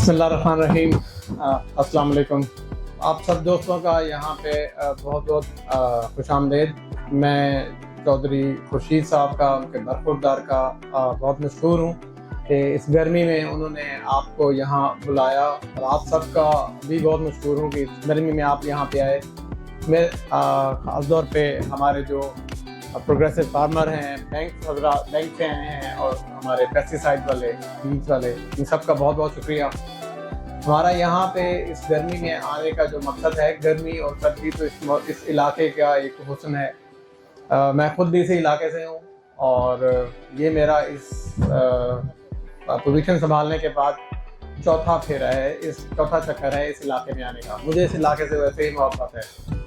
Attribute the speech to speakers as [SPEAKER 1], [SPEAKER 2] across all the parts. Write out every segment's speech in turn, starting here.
[SPEAKER 1] बिस्मिल्लाहिर्रहमानिर्रहीम। अस्सलाम वालेकुम। आप सब दोस्तों का यहाँ पे बहुत बहुत खुश आमदेद। मैं चौधरी खुर्शीद साहब का, उनके बरखुरदार का बहुत मशहूर हूँ कि इस गर्मी में उन्होंने आपको यहाँ बुलाया, और आप सबका भी बहुत मशहूर हूँ कि इस गर्मी में आप यहाँ पे आए। मैं ख़ास तौर पे हमारे जो प्रोग्रेसिव फार्मर हैं, बैंक से आए हैं, और हमारे पेस्टिसाइड वाले, बीज वाले, इन सब का बहुत बहुत शुक्रिया। हमारा यहाँ पे इस गर्मी में आने का जो मकसद है, गर्मी और सर्दी तो इस इलाके का एक हुस्न है। मैं खुद भी इसी इलाके से हूँ, और ये मेरा इस पोजीशन संभालने के बाद चौथा फेरा है, चौथा चक्कर है इस इलाके में आने का। मुझे इस इलाके से वैसे ही मोहब्बत है।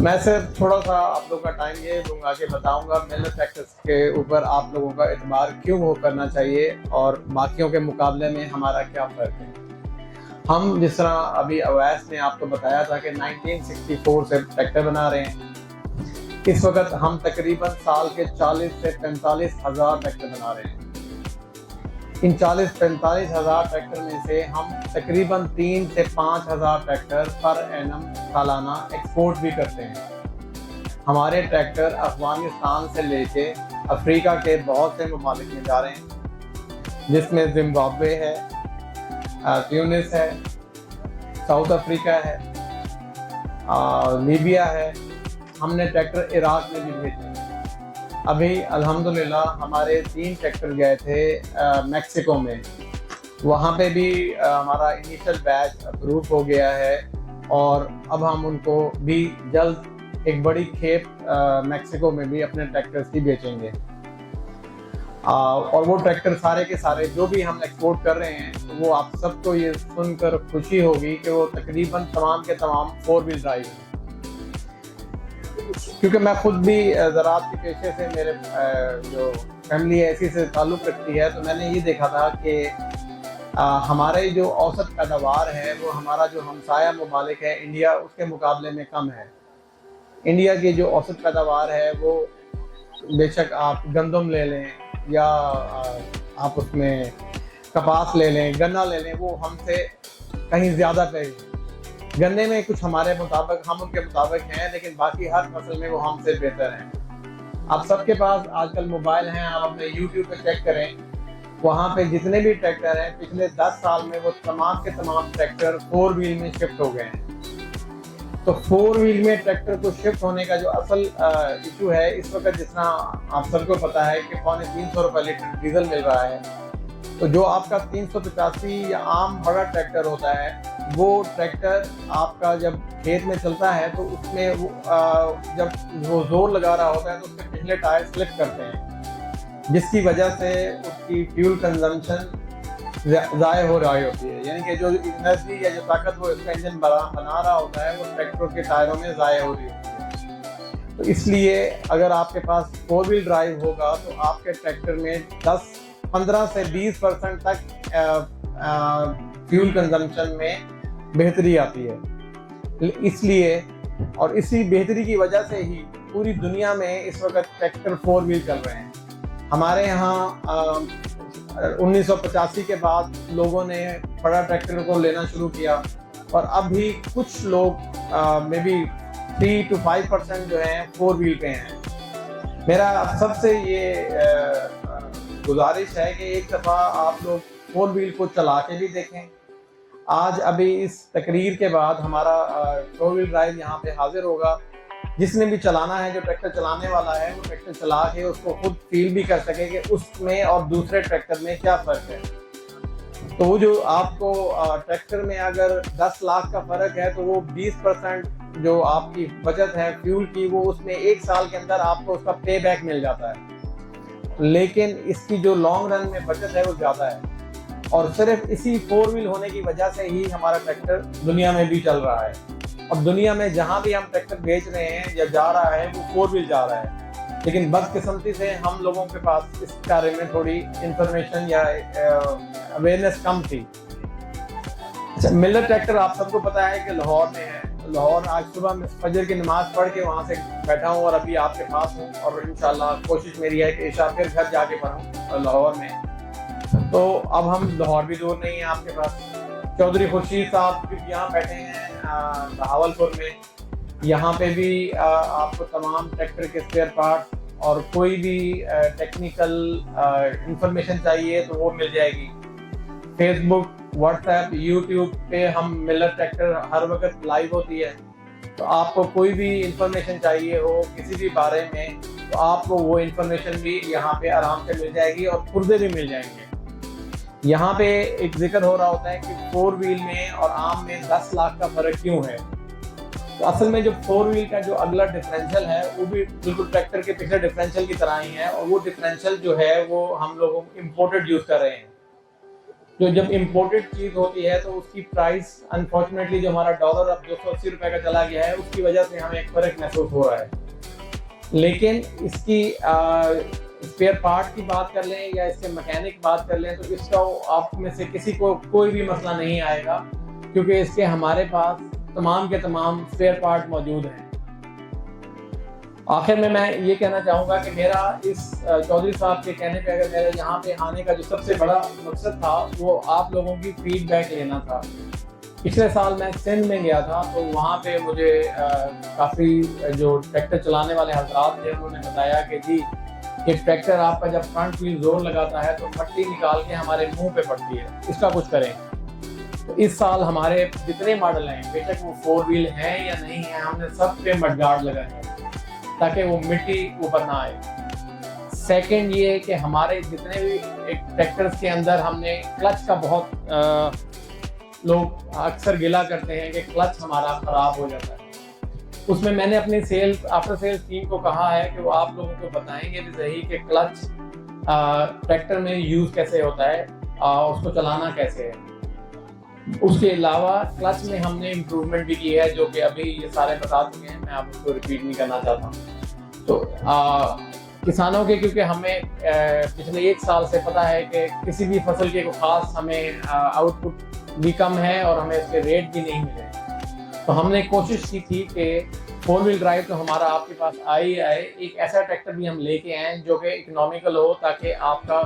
[SPEAKER 1] मैं सिर्फ थोड़ा सा आप लोगों का टाइम ये दूंगा कि बताऊंगा मिलेट ट्रैक्टर्स के ऊपर आप लोगों का एतबार क्यों हो करना चाहिए, और बाकियों के मुकाबले में हमारा क्या फ़र्क है। हम जिस तरह अभी अवैस ने आपको बताया था कि 1964 से ट्रैक्टर बना रहे हैं, इस वक्त हम तकरीबन साल के 40 से 45 हज़ार ट्रैक्टर बना रहे हैं। इन 40-45 हज़ार ट्रैक्टर में से हम तकरीबन 3 से 5 हज़ार ट्रैक्टर पर एनम सालाना एक्सपोर्ट भी करते हैं। हमारे ट्रैक्टर अफगानिस्तान से लेके अफ्रीका के बहुत से ममालिक में जा रहे हैं, जिसमें जिम्बाब्वे है, ट्यूनिस है, साउथ अफ्रीका है, लीबिया है। हमने ट्रैक्टर इराक में भी भेजे हैं। अभी अल्हम्दुलिल्लाह हमारे 3 ट्रैक्टर गए थे मैक्सिको में, वहाँ पे भी हमारा इनिशियल बैच अप्रूव हो गया है, और अब हम उनको भी जल्द एक बड़ी खेप मैक्सिको में भी अपने ट्रैक्टर्स की बेचेंगे। और वो ट्रैक्टर सारे के सारे जो भी हम एक्सपोर्ट कर रहे हैं, तो वो आप सबको ये सुनकर खुशी होगी कि वो तकरीबन तमाम के तमाम 4 व्हील ड्राइव हैं। क्योंकि मैं खुद भी ज़राअत के पेशे से, मेरे जो फैमिली है इसी से ताल्लुक़ रखती है, तो मैंने ये देखा था कि हमारे जो औसत पैदावार है वो हमारा जो हमसाया ममालिक है इंडिया, उसके मुकाबले में कम है। इंडिया की जो औसत पैदावार है वो, बेशक आप गंदम ले लें या आप उसमें कपास ले लें, गन्ना ले लें, वो हमसे कहीं ज़्यादा पे। गन्ने में कुछ हमारे मुताबिक, हम उनके मुताबिक हैं, लेकिन बाकी हर फसल में वो हमसे बेहतर हैं। आप सबके पास आजकल मोबाइल हैं, आप अपने YouTube पे चेक करें, वहाँ पे जितने भी ट्रैक्टर हैं पिछले 10 साल में वो तमाम के तमाम ट्रैक्टर 4 व्हील में शिफ्ट हो गए हैं। तो 4 व्हील में ट्रैक्टर को शिफ्ट होने का जो असल इशू है, इस वक्त जितना आप सबको पता है कि 350 रुपये लीटर डीजल मिल रहा है, तो जो आपका 385 या आम बड़ा ट्रैक्टर होता है, वो ट्रैक्टर आपका जब खेत में चलता है तो उसमें वो जब वो जोर लगा रहा होता है तो उसके पिछले टायर स्लिप करते हैं, जिसकी वजह से उसकी फ्यूल कंजम्पशन ज़ाय हो रही होती है। यानी कि जो एनर्जी या जो ताकत वो इसका इंजन बना रहा होता है, वो ट्रैक्टर के टायरों में ज़ाय हो रही होती है। तो इसलिए अगर आपके पास 4 व्हील ड्राइव होगा तो आपके ट्रैक्टर में 15 से 20% तक फ्यूल कंजम्पशन में बेहतरी आती है। इसलिए और इसी बेहतरी की वजह से ही पूरी दुनिया में इस वक्त ट्रैक्टर 4 व्हील चल रहे हैं। हमारे यहाँ 1985 के बाद लोगों ने बड़ा ट्रैक्टर को लेना शुरू किया, और अब भी कुछ लोग मे बी 3 to 5% जो हैं 4 व्हील पे हैं। मेरा सबसे ये गुजारिश है कि एक दफ़ा आप लोग 4 व्हील को चला के भी देखें। आज अभी इस तकरीर के बाद हमारा 4 व्हील ड्राइव यहाँ पे हाजिर होगा। जिसने भी चलाना है, जो ट्रैक्टर चलाने वाला है, वो ट्रैक्टर चला के उसको खुद फील भी कर सके कि उसमें और दूसरे ट्रैक्टर में क्या फ़र्क है। तो वो जो आपको ट्रैक्टर में अगर 10 लाख का फ़र्क है, तो वो 20% जो आपकी बचत है फ्यूल की, वो उसमें 1 साल के अंदर आपको उसका पे बैक मिल जाता है। लेकिन इसकी जो लॉन्ग रन में बचत है वो ज़्यादा है, और सिर्फ इसी 4 व्हील होने की वजह से ही हमारा ट्रैक्टर दुनिया में भी चल रहा है। और दुनिया में जहाँ भी हम ट्रैक्टर बेच रहे हैं या जा रहा है, वो 4 व्हील जा रहा है। लेकिन बदकिस्मती से हम लोगों के पास इस बारे में थोड़ी इंफॉर्मेशन या अवेयरनेस कम थी। अच्छा, मिलर ट्रैक्टर आप सबको पता है कि लाहौर में है। लाहौर आज सुबह में फजर की नमाज पढ़ के वहाँ से बैठा हूँ, और अभी आपके पास हूँ, और इंशाल्लाह कोशिश मेरी है कि इशा फिर घर जाके पढ़ूँ लाहौर में। तो अब हम लाहौर भी दूर नहीं है आपके पास, चौधरी खुर्शीद साहब भी यहाँ बैठे हैं बहावलपुर में। यहाँ पे भी आपको तमाम ट्रैक्टर के स्पेयर पार्ट और कोई भी टेक्निकल इंफॉर्मेशन चाहिए तो वो मिल जाएगी। फेसबुक, व्हाट्सएप, यूट्यूब पे हम मिलर ट्रैक्टर हर वक्त लाइव होती है, तो आपको कोई भी इंफॉर्मेशन चाहिए हो किसी भी बारे में तो आपको वो इंफॉर्मेशन भी यहाँ पे आराम से मिल जाएगी और पुर्जे भी मिल जाएंगे। यहाँ पे एक जिक्र हो रहा होता है कि 4 व्हील में और आम में 10 लाख का फर्क क्यों है। तो असल में जो 4 व्हील का जो अगला डिफरेंशियल है वो भी बिल्कुल ट्रैक्टर के पिछले डिफरेंशियल की तरह ही है, और वो डिफरेंशियल जो है वो हम लोग इम्पोर्टेड यूज कर रहे हैं। जो जब इम्पोर्टेड चीज होती है तो उसकी प्राइस अनफॉर्चुनेटली जो हमारा डॉलर अब 280 रुपए का चला गया है उसकी वजह से हमें एक फर्क महसूस हो रहा है। लेकिन इसकी स्पेयर पार्ट की बात कर लें या इसके मैकेनिक बात कर लें तो इसका आप में से किसी को कोई भी मसला नहीं आएगा, क्योंकि इसके हमारे पास तमाम के तमाम स्पेयर पार्ट मौजूद हैं। आखिर में मैं ये कहना चाहूँगा कि मेरा इस चौधरी साहब के कहने पे अगर मेरे यहाँ पे आने का जो सबसे बड़ा मकसद था वो आप लोगों की फीडबैक लेना था। पिछले साल मैं सिंध में गया था तो वहाँ पे मुझे काफ़ी जो ट्रैक्टर चलाने वाले हजरात थे उन्होंने बताया कि जी ये ट्रैक्टर आपका जब फ्रंट व्हील जोर लगाता है तो मट्टी निकाल के हमारे मुंह पे पड़ती है, इसका कुछ करें। तो इस साल हमारे जितने मॉडल हैं, बेशक वो 4 व्हील हैं या नहीं है, हमने सब पे मडगार्ड लगाए हैं ताकि वो मिट्टी ऊपर ना आए। सेकंड ये है कि हमारे जितने भी ट्रैक्टर्स के अंदर हमने क्लच का बहुत लोग अक्सर गिला करते हैं कि क्लच हमारा ख़राब हो जाता है। उसमें मैंने अपनी सेल्स आफ्टर सेल्स टीम को कहा है कि वो आप लोगों को बताएंगे भी सही कि क्लच ट्रैक्टर में यूज़ कैसे होता है, उसको चलाना कैसे है। उसके अलावा क्लच में हमने इम्प्रूवमेंट भी की है जो कि अभी ये सारे बता चुके हैं, मैं आप उसको रिपीट नहीं करना चाहता हूँ। तो किसानों के, क्योंकि हमें पिछले 1 साल से पता है कि किसी भी फसल के को खास हमें आउटपुट भी कम है और हमें इसके रेट भी नहीं मिले, तो हमने कोशिश की थी कि 4 व्हील ड्राइव तो हमारा आपके पास आए, एक ऐसा ट्रैक्टर भी हम लेके आए जो कि इकोनॉमिकल हो, ताकि आपका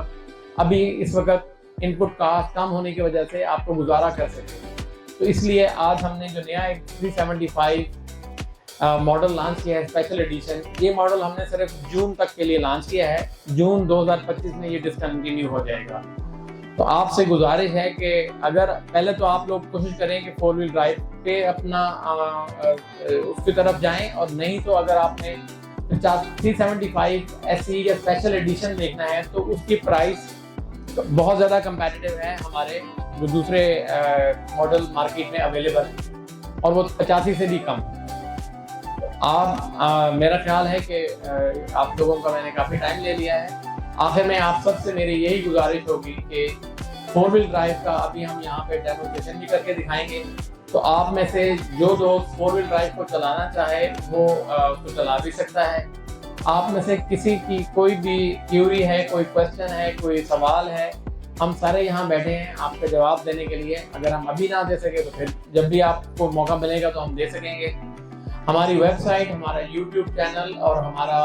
[SPEAKER 1] अभी इस वक्त इनपुट कास्ट कम होने की वजह से आपको गुजारा कर सके। तो इसलिए आज हमने जो नया एक 375 मॉडल लॉन्च किया है, स्पेशल एडिशन। ये मॉडल हमने सिर्फ जून तक के लिए लॉन्च किया है, जून 2025 में ये डिसकंटिन्यू हो जाएगा। तो आपसे गुजारिश है कि अगर पहले तो आप लोग कोशिश करें कि 4 व्हील ड्राइव पे अपना उसकी तरफ जाएं, और नहीं तो अगर आपने 375 SE या स्पेशल एडिशन देखना है तो उसकी प्राइस बहुत ज़्यादा कंपेटिटिव है हमारे जो दूसरे मॉडल मार्केट में अवेलेबल है, और वो 85 से भी कम। मेरा ख्याल है कि आप लोगों का मैंने काफ़ी टाइम ले लिया है। आखिर में आप सबसे मेरी यही गुजारिश होगी कि 4 व्हील ड्राइव का अभी हम यहाँ पे डेमोन्स्ट्रेशन भी करके दिखाएंगे, तो आप में से जो दोस्त 4 व्हील ड्राइव को चलाना चाहे वो उसको चला भी सकता है। आप में से किसी की कोई भी क्यूरी है, कोई क्वेश्चन है, कोई सवाल है, हम सारे यहाँ बैठे हैं आपका जवाब देने के लिए। अगर हम अभी ना दे सके तो फिर जब भी आपको मौका मिलेगा तो हम दे सकेंगे। हमारी वेबसाइट, हमारा यूट्यूब चैनल और हमारा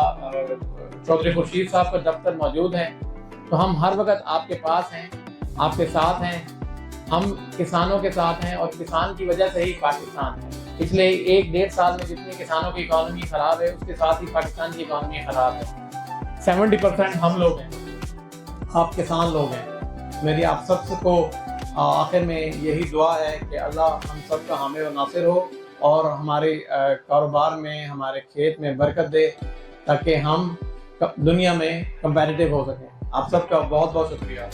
[SPEAKER 1] चौधरी खुर्शीद साहब का दफ्तर मौजूद है, तो हम हर वक्त आपके पास हैं, आपके साथ हैं। हम किसानों के साथ हैं और किसान की वजह से ही पाकिस्तान है। पिछले 1-1.5 साल में जितनी किसानों की इकॉनमी खराब है उसके साथ ही पाकिस्तान की इकॉनमी खराब है। 70% हम लोग हैं, आप किसान लोग हैं। मेरी आप सबको आखिर में यही दुआ है कि अल्लाह हम सब का हामी व नासिर हो और हमारे कारोबार में, हमारे खेत में बरकत दे, ताकि हम दुनिया में कंपैटिटिव हो सकें। आप सबका बहुत बहुत शुक्रिया।